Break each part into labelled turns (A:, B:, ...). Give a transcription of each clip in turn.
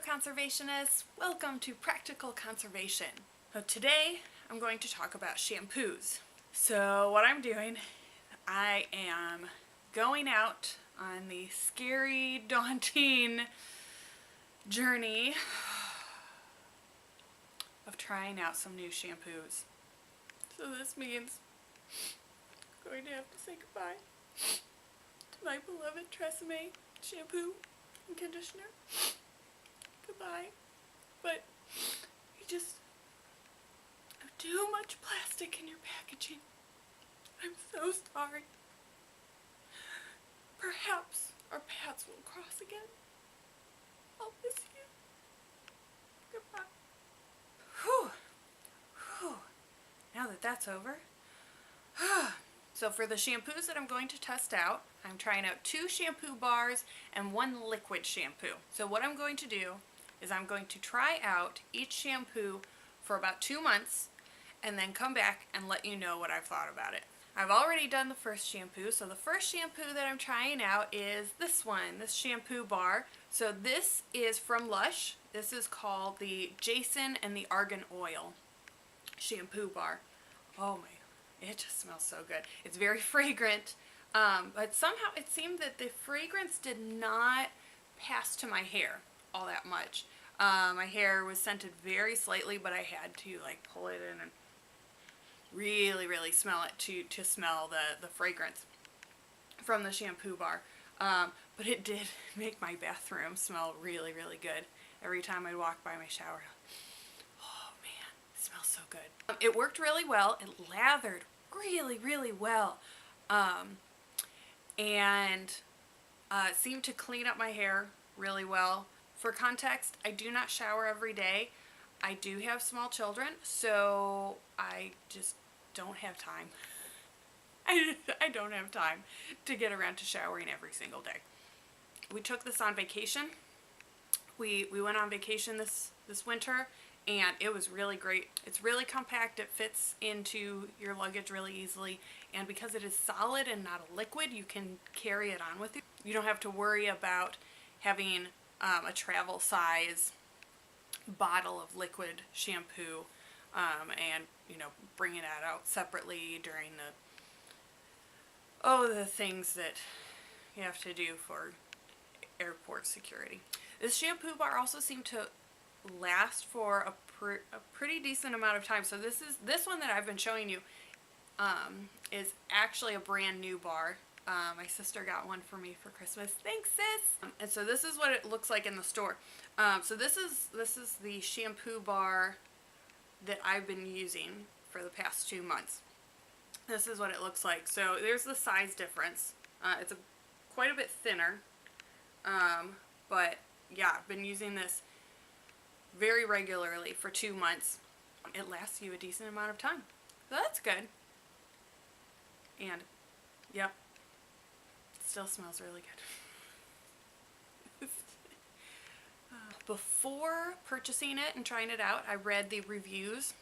A: conservationists, welcome to Practical Conservation. So today I'm going to talk about shampoos. So what I'm doing, I am going out on the scary, daunting journey of trying out some new shampoos. So this means I'm going to have to say goodbye to my beloved Tresemme shampoo and conditioner. Goodbye. But you just have too much plastic in your packaging. I'm so sorry. Perhaps our paths will cross again. I'll miss you. Goodbye. Whew. Whew. Now that that's over. So for the shampoos that I'm going to test out, I'm trying out 2 shampoo bars and 1 liquid shampoo. So what I'm going to do is I'm going to try out each shampoo for about 2 months and then come back and let you know what I've thought about it. I've already done the first shampoo, so the first shampoo that I'm trying out is this one, this shampoo bar. So this is from LUSH. This is called the Jason and the Argan Oil shampoo bar. Oh my, it just smells so good. It's very fragrant, but somehow it seemed that the fragrance did not pass to my hair all that much. My hair was scented very slightly, but I had to like pull it in and really smell it to smell the fragrance from the shampoo bar. But it did make my bathroom smell really good. Every time I'd walk by my shower, oh man, it smells so good. It worked really well. It lathered really well, and seemed to clean up my hair really well. For context, I do not shower every day. I do have small children, so I just don't have time. I don't have time to get around to showering every single day. We took this on vacation. We went on vacation this winter, and it was really great. It's really compact. It fits into your luggage really easily, and because it is solid and not a liquid, you can carry it on with you. You don't have to worry about having a travel size bottle of liquid shampoo and bringing that out separately during the things that you have to do for airport security. This shampoo bar also seemed to last for a pretty decent amount of time. So this one that I've been showing you is actually a brand new bar. My sister got one for me for Christmas. Thanks, sis! And so this is what it looks like in the store. So this is the shampoo bar that I've been using for the past 2 months. This is what it looks like. So there's the size difference. It's quite a bit thinner. But yeah, I've been using this very regularly for 2 months. It lasts you a decent amount of time. So that's good. And, yep. Still smells really good. Before purchasing it and trying it out, I read the reviews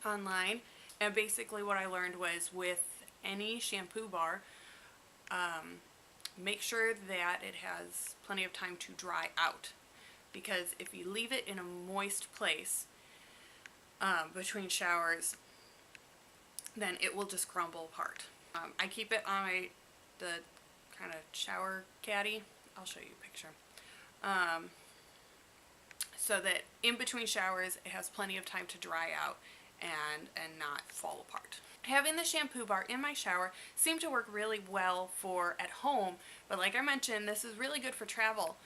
A: online, and basically what I learned was with any shampoo bar, make sure that it has plenty of time to dry out, because if you leave it in a moist place between showers, then it will just crumble apart. I keep it on the kind of shower caddy. I'll show you a picture. So that in between showers it has plenty of time to dry out and not fall apart. Having the shampoo bar in my shower seemed to work really well for at home, but like I mentioned, this is really good for travel.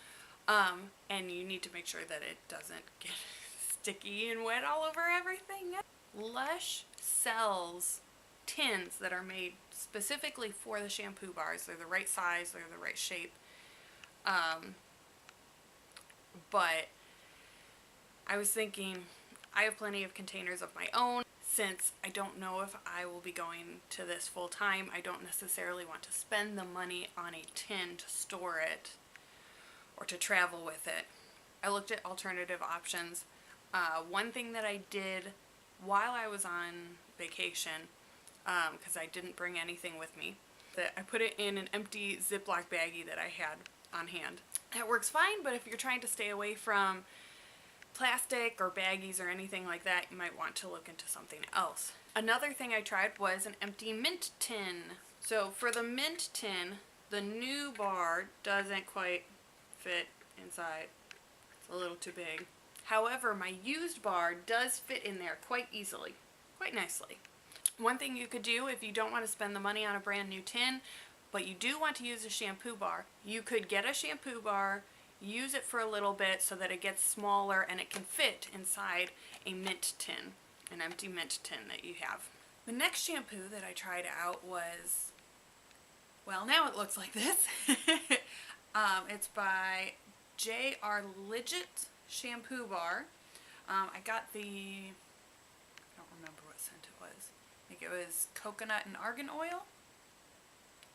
A: And you need to make sure that it doesn't get sticky and wet all over everything. LUSH sells tins that are made specifically for the shampoo bars. They're the right size, they're the right shape. But I was thinking, I have plenty of containers of my own. Since I don't know if I will be going to this full time, I don't necessarily want to spend the money on a tin to store it or to travel with it. I looked at alternative options. One thing that I did while I was on vacation, because I didn't bring anything with me, that I put it in an empty Ziploc baggie that I had on hand. that works fine, but if you're trying to stay away from plastic or baggies or anything like that, you might want to look into something else. Another thing I tried was an empty mint tin. So for the mint tin, the new bar doesn't quite fit inside. It's a little too big. However, my used bar does fit in there quite easily, quite nicely. One thing you could do if you don't want to spend the money on a brand new tin, but you do want to use a shampoo bar, you could get a shampoo bar, use it for a little bit so that it gets smaller and it can fit inside a mint tin, an empty mint tin that you have. The next shampoo that I tried out was, well, now it looks like this. It's by J.R. Liggett shampoo bar. I got the, I don't remember what scent it was. I think it was coconut and argan oil.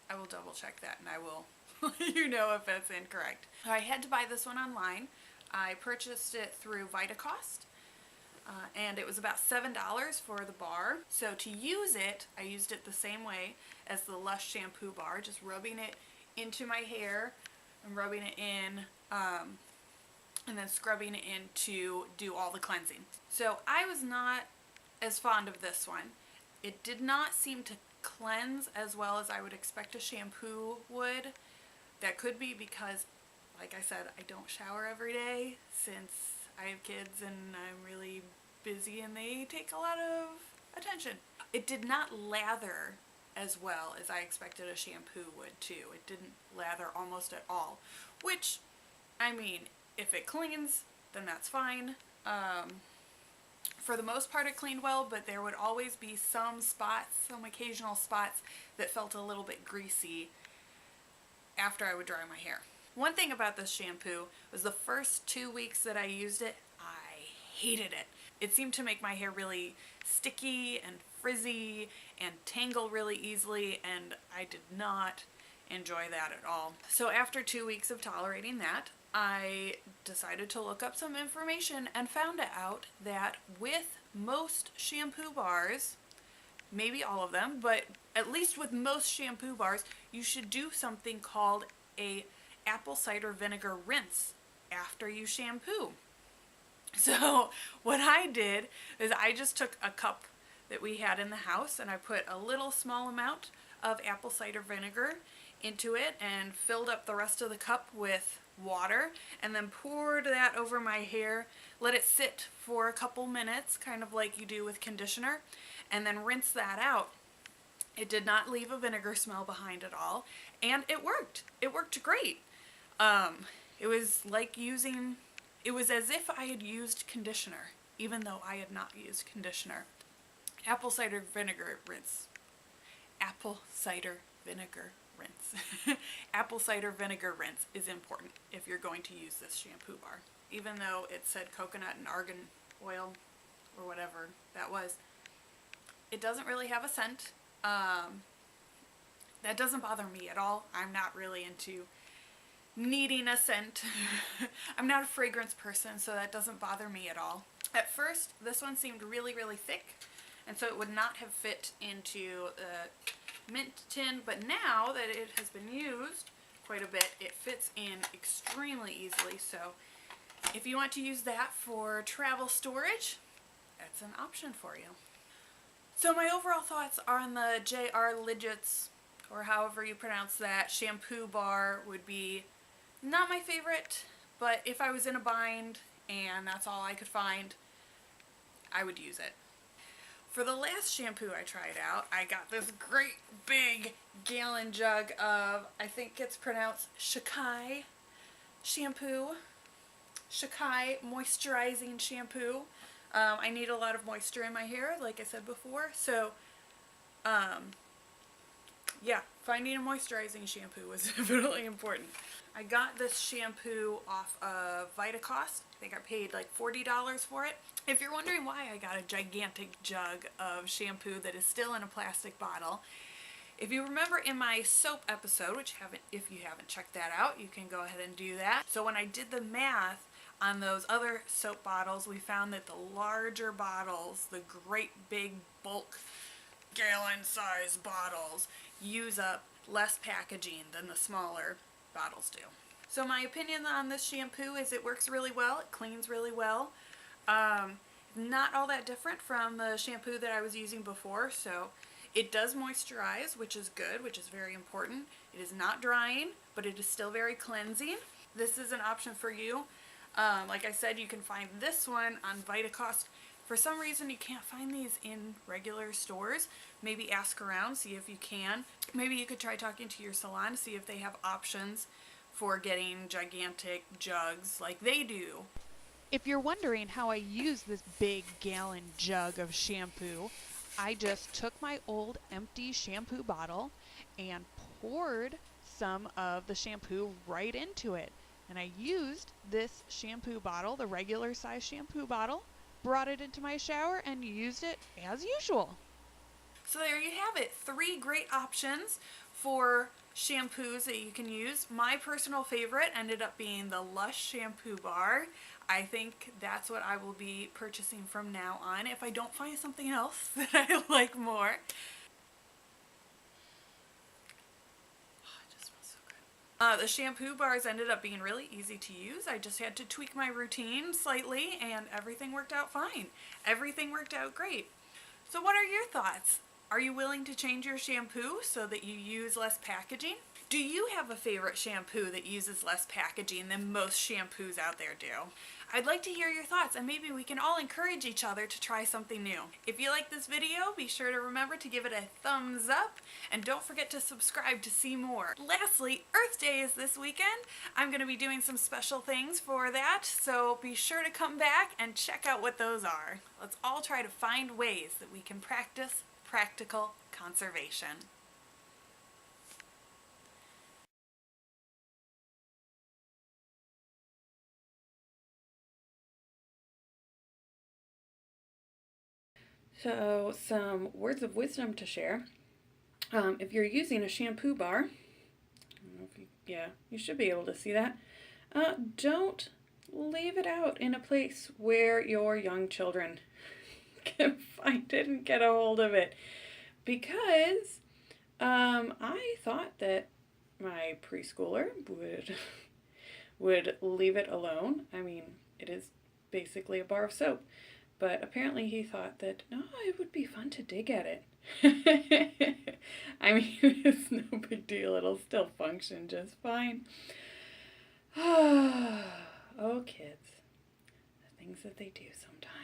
A: I will double check that and I will let you know if that's incorrect. I had to buy this one online. I purchased it through Vitacost. And it was about $7 for the bar. So to use it, I used it the same way as the LUSH shampoo bar, just rubbing it into my hair and rubbing it in, and then scrubbing it in to do all the cleansing. So I was not as fond of this one. It did not seem to cleanse as well as I would expect a shampoo would. That could be because, like I said, I don't shower every day since I have kids and I'm really busy and they take a lot of attention. It did not lather as well as I expected a shampoo would too. It didn't lather almost at all, which, I mean, if it cleans, then that's fine. For the most part it cleaned well, but there would always be some spots, some occasional spots that felt a little bit greasy after I would dry my hair. One thing about this shampoo was the first 2 weeks that I used it, I hated it. It seemed to make my hair really sticky and frizzy and tangle really easily, and I did not enjoy that at all. So after 2 weeks of tolerating that, I decided to look up some information and found out that with most shampoo bars, maybe all of them, but at least with most shampoo bars, you should do something called a apple cider vinegar rinse after you shampoo. So what I did is I just took a cup that we had in the house and I put a little small amount of apple cider vinegar into it and filled up the rest of the cup with water and then poured that over my hair, let it sit for a couple minutes, kind of like you do with conditioner, and then rinse that out. It did not leave a vinegar smell behind at all, and it worked. It worked great. It was like using, it was as if I had used conditioner, even though I had not used conditioner. Apple cider vinegar rinse. Apple cider vinegar rinse. Apple cider vinegar rinse is important if you're going to use this shampoo bar. Even though it said coconut and argan oil or whatever that was, it doesn't really have a scent. That doesn't bother me at all. I'm not really into needing a scent. I'm not a fragrance person, so that doesn't bother me at all. At first, this one seemed really, really thick, and so it would not have fit into the mint tin, but now that it has been used quite a bit, it fits in extremely easily. So if you want to use that for travel storage, that's an option for you. So my overall thoughts on the J.R. Liggett's, or however you pronounce that, shampoo bar would be not my favorite, but if I was in a bind and that's all I could find, I would use it. For the last shampoo I tried out, I got this great big gallon jug of, I think it's pronounced Shikai shampoo. Shikai Moisturizing shampoo. I need a lot of moisture in my hair, like I said before, so yeah, finding a moisturizing shampoo was definitely important. I got this shampoo off of Vitacost. I think I paid like $40 for it. If you're wondering why I got a gigantic jug of shampoo that is still in a plastic bottle, if you remember in my soap episode, which if you haven't checked that out, you can go ahead and do that. So when I did the math on those other soap bottles, we found that the larger bottles, the great big bulk gallon size bottles, use up less packaging than the smaller bottles do. So my opinion on this shampoo is it works really well. It cleans really well. Not all that different from the shampoo that I was using before. So it does moisturize, which is good, which is very important. It is not drying, but it is still very cleansing. This is an option for you. Like I said, you can find this one on Vitacost. For some reason, you can't find these in regular stores. Maybe ask around, see if you can. Maybe you could try talking to your salon, see if they have options for getting gigantic jugs like they do.
B: If you're wondering how I use this big gallon jug of shampoo, I just took my old empty shampoo bottle and poured some of the shampoo right into it. And I used this shampoo bottle, the regular size shampoo bottle, brought it into my shower and used it as usual.
A: So there you have it. 3 great options for shampoos that you can use. My personal favorite ended up being the LUSH shampoo bar. I think that's what I will be purchasing from now on if I don't find something else that I like more. Oh, it just smells so good. The shampoo bars ended up being really easy to use. I just had to tweak my routine slightly and everything worked out fine. Everything worked out great. So what are your thoughts? Are you willing to change your shampoo so that you use less packaging? Do you have a favorite shampoo that uses less packaging than most shampoos out there do? I'd like to hear your thoughts and maybe we can all encourage each other to try something new. If you like this video, be sure to remember to give it a thumbs up and don't forget to subscribe to see more. Lastly, Earth Day is this weekend. I'm going to be doing some special things for that, so be sure to come back and check out what those are. Let's all try to find ways that we can practice practical conservation. So, some words of wisdom to share. If you're using a shampoo bar, I don't know if you, yeah, you should be able to see that. Don't leave it out in a place where your young children can find it and get a hold of it. Because I thought that my preschooler would leave it alone. I mean, it is basically a bar of soap. But apparently he thought that, no, it would be fun to dig at it. I mean, it's no big deal. It'll still function just fine. Oh, kids. The things that they do sometimes.